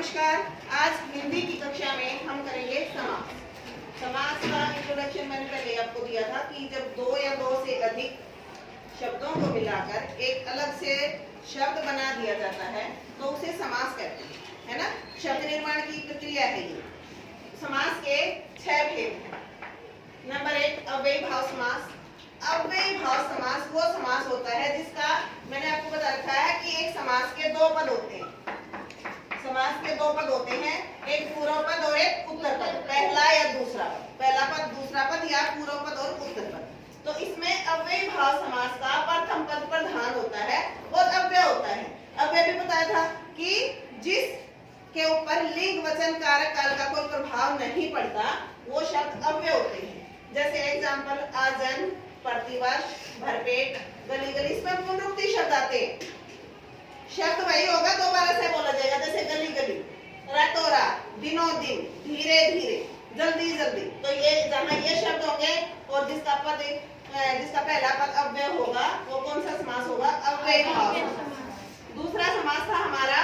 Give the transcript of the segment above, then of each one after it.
नमस्कार। आज हिंदी की कक्षा में हम करेंगे समास। समास का इंट्रोडक्शन मैंने पहले आपको दिया था कि जब दो या दो से अधिक शब्दों को मिलाकर एक अलग से शब्द बना दिया जाता है तो उसे समास कहते हैं, है ना। शब्द निर्माण की प्रक्रिया है ये। समास के 6 भेद हैं। नंबर 1 अव्ययी भाव समास। अव्ययी भाव समास वो समास होता है जिसका मैंने आपको बता रखा है कि एक समास के दो पद होते हैं। समास के दो पद होते हैं, एक पूर्व पद और एक उत्तर पद, पहला या दूसरा पद, पहला पद दूसरा पद या पूर्व पद और उत्तर पद। तो इसमें अव्ययी भाव समास का प्रथम पद प्रधान होता है और अव्यय होता है। अव्यय भी बताया था कि जिस के ऊपर लिंग वचन कारक काल का कोई प्रभाव नहीं पड़ता वो शब्द अव्यय होते हैं। जैसे एग्जाम्पल आजन, प्रतिवर्ष, भरपेट, गली गली, इसमें पुनरुक्ति शब्द आते हैं। शब्द वही होगा, दोबारा से बोला जाएगा। जैसे गली गली, रातों रात, दिनों दिन, धीरे धीरे, जल्दी जल्दी। तो ये जहाँ ये शब्द होंगे और जिसका पहला पद अव्यय होगा वो कौन सा समास होगा? अव्ययी भाव समास। दूसरा समास था हमारा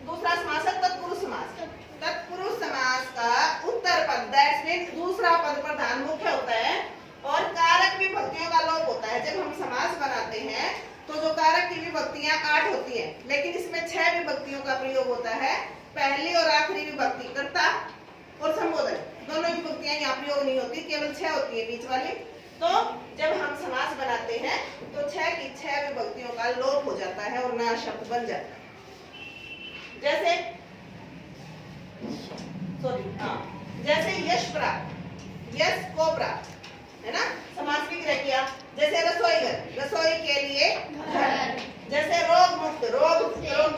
दूसरा समास है तत्पुरुष समास। तत्पुरुष समास का उत्तर पद दैट्स मीन दूसरा पद प्रधान मुख्य होता है और कारक विभक्तियों का लोप होता है। जब हम समास बनाते हैं तो जो कारक की विभक्तियां 8 होती हैं, लेकिन इसमें 6 विभक्तियों का प्रयोग होता है। पहली और आखिरी विभक्ति कर्ता और संबोधन, दोनों विभक्तियां यहाँ प्रयोग नहीं होती, केवल 6 होती है बीच वाली। तो जब हम समास बनाते हैं तो 6 की 6 विभक्तियों का लोप हो जाता है और नया शब्द बन जाता है। जैसे यश प्राप्त, यश को प्राप्त, है ना। समास विग्रह किया। जैसे रसोई घर, रसोई के लिए घर। जैसे रोग मुक्त, रोग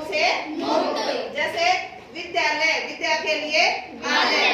से मुक्त। जैसे विद्यालय, विद्या के लिए आलय।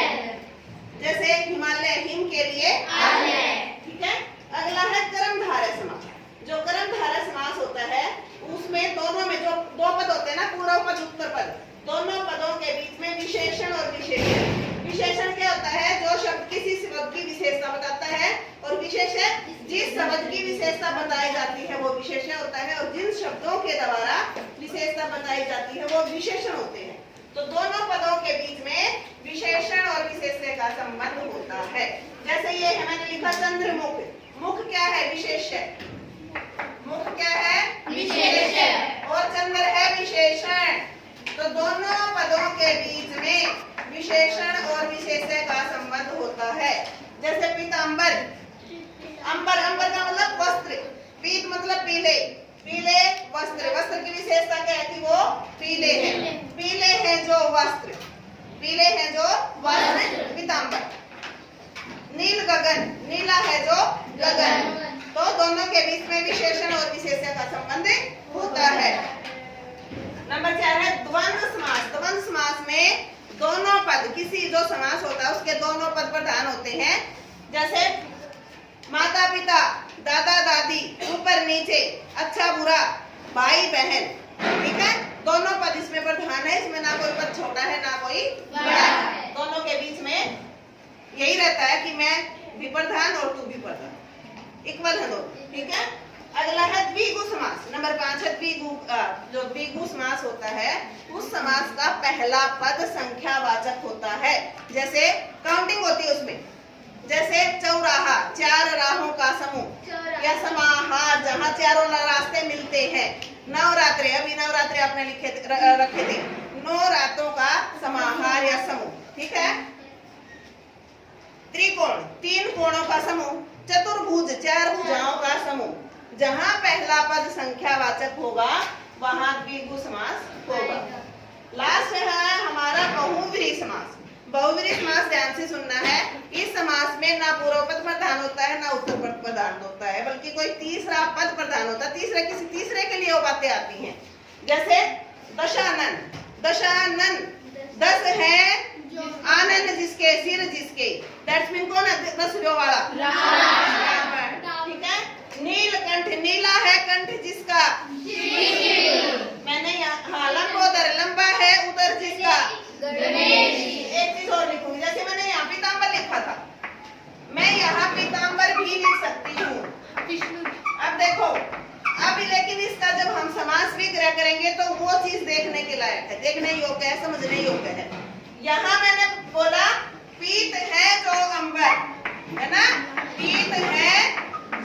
जैसे हिमालय, हिम के लिए आलय। ठीक है। अगला है कर्मधारय समास। जो कर्मधारय समास होता है उसमें दोनों में जो दो पद होते हैं ना, पूर्व पद उत्तर पद, दोनों पदों के बीच में विशेषण और विशेषण। विशेषण क्या होता है? जो शब्द किसी शब्द की विशेषता बताता है, और विशेषण जिस शब्द की विशेषता बताई जाती है वो विशेषण होता है, और जिन शब्दों के द्वारा विशेषता बताई जाती है वो विशेषण होते हैं। तो दोनों पदों के बीच में विशेषण और विशेषण का संबंध होता है। जैसे ये है, मैंने लिखा चंद्रमुख। मुख क्या है? विशेषण। मुख क्या है? विशेषण। और चंद्र है विशेषण। तो दोनों पदों के बीच में विशेषण और विशेषण का संबंध होता है। जैसे पीतांबर, अंबर, अंबर का मतलब वस्त्र, पीत मतलब पीले, पीले वस्त्र। वस्त्र की विशेषता क्या है कि वो पीले हैं। पीले हैं जो वस्त्र, पीले हैं जो वस्त्र, पीतांबर। नील गगन, नीला है जो गगन। तो दोनों के बीच में विशेषण और विशेषण का संबंध होता है। नंबर 4 है द्वंद्व समास। द्वंद्व समास में दोनों पद, किसी जो समास होता है उसके दोनों पद प्रधान होते हैं। जैसे माता पिता, दादा दादी, ऊपर नीचे, अच्छा बुरा, भाई बहन। ठीक है। दोनों पद इसमें प्रधान है। इसमें ना कोई पद छोटा है ना कोई बड़ा है। दोनों के बीच में यही रहता है कि मैं भी प्रधान और तू भी प्रधान, इक्वल है दोनों। ठीक है। अगला है द्विगु समास। नंबर 5 है द्विगु। जो द्विगु समास होता है उस समास का पहला पद संख्यावाचक होता है। जैसे काउंटिंग होती है उसमें। जैसे चौराहा, 4 राहों का समूह, या समाहार जहाँ चारों रास्ते मिलते हैं। नवरात्रे, अभी नवरात्रे आपने रखे थे, 9 रातों का समाहार या समूह। ठीक है। त्रिकोण, 3 कोणों का समूह। चतुर्भुज, 4 भुजाओं का समूह। जहाँ पहला पद संख्यावाचक होगा वहां द्विगु समास होगा। लास्ट है हमारा बहुव्रीहि समास। बहुव्रीहि समास ध्यान से सुनना है। इस समास में ना पूर्व पद प्रधान होता है ना उत्तर पद प्रधान होता है, बल्कि कोई तीसरा पद प्रधान होता है। किसी तीसरे के लिए वो बातें आती हैं। जैसे दशानन, दशानन, 10 है आनंद जिसके, सिर जिसके, दैट्स मीन कौन है? 10 सिरों वाला रावण। ठीक है। नीलकंठ, नीला है कंठ जिसका, मैंने यहाँ लंबोदर, लंबा है उदर जिसका, गणेश। एक चीज और लिखूंगी, जैसे मैंने यहाँ पीतांबर लिखा था, मैं यहाँ पीतांबर भी लिख सकती हूँ। अब देखो, अब लेकिन इसका जब हम समास विग्रह करेंगे तो वो चीज देखने के लायक है, देखने योग्य है, समझने योग्य है। यहाँ मैंने बोला पीत है जो अंबर, है ना, पीत है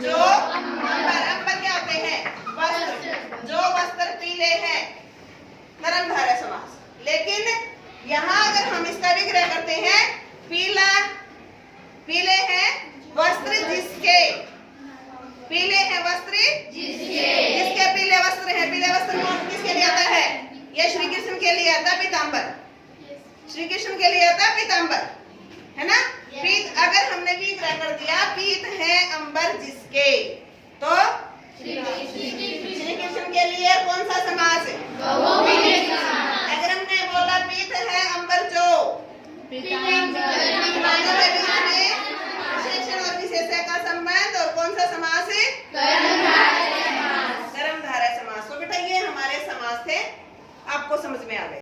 जो अंबर, अंबर क्या होते हैं, वस्त्र, जो वस्त्र पीले हैं, कर्मधारय समास। लेकिन यहाँ अगर हम इसका विग्रह करते हैं, पीला, पीले हैं वस्त्र जिसके, पीले हैं वस्त्र जिसके पीले वस्त्र हैं। पीले वस्त्र कौन किसके लिए आता है, ये श्री कृष्ण के लिए आता है पीतांबर, श्री कृष्ण के लिए आता है पीतांबर, है ना। पीत अगर हमने विग्रह कर दिया पीत है अंबर जिसके, तो श्री कृष्ण के लिए कौन सा समास है, अगर हमने बोला पीत है अंबर जो, विशेषण और विशेषण का संबंध, और कौन सा समास है, कर्मधारय समास। तो बेटा ये हमारे समास थे, आपको समझ में आ गए।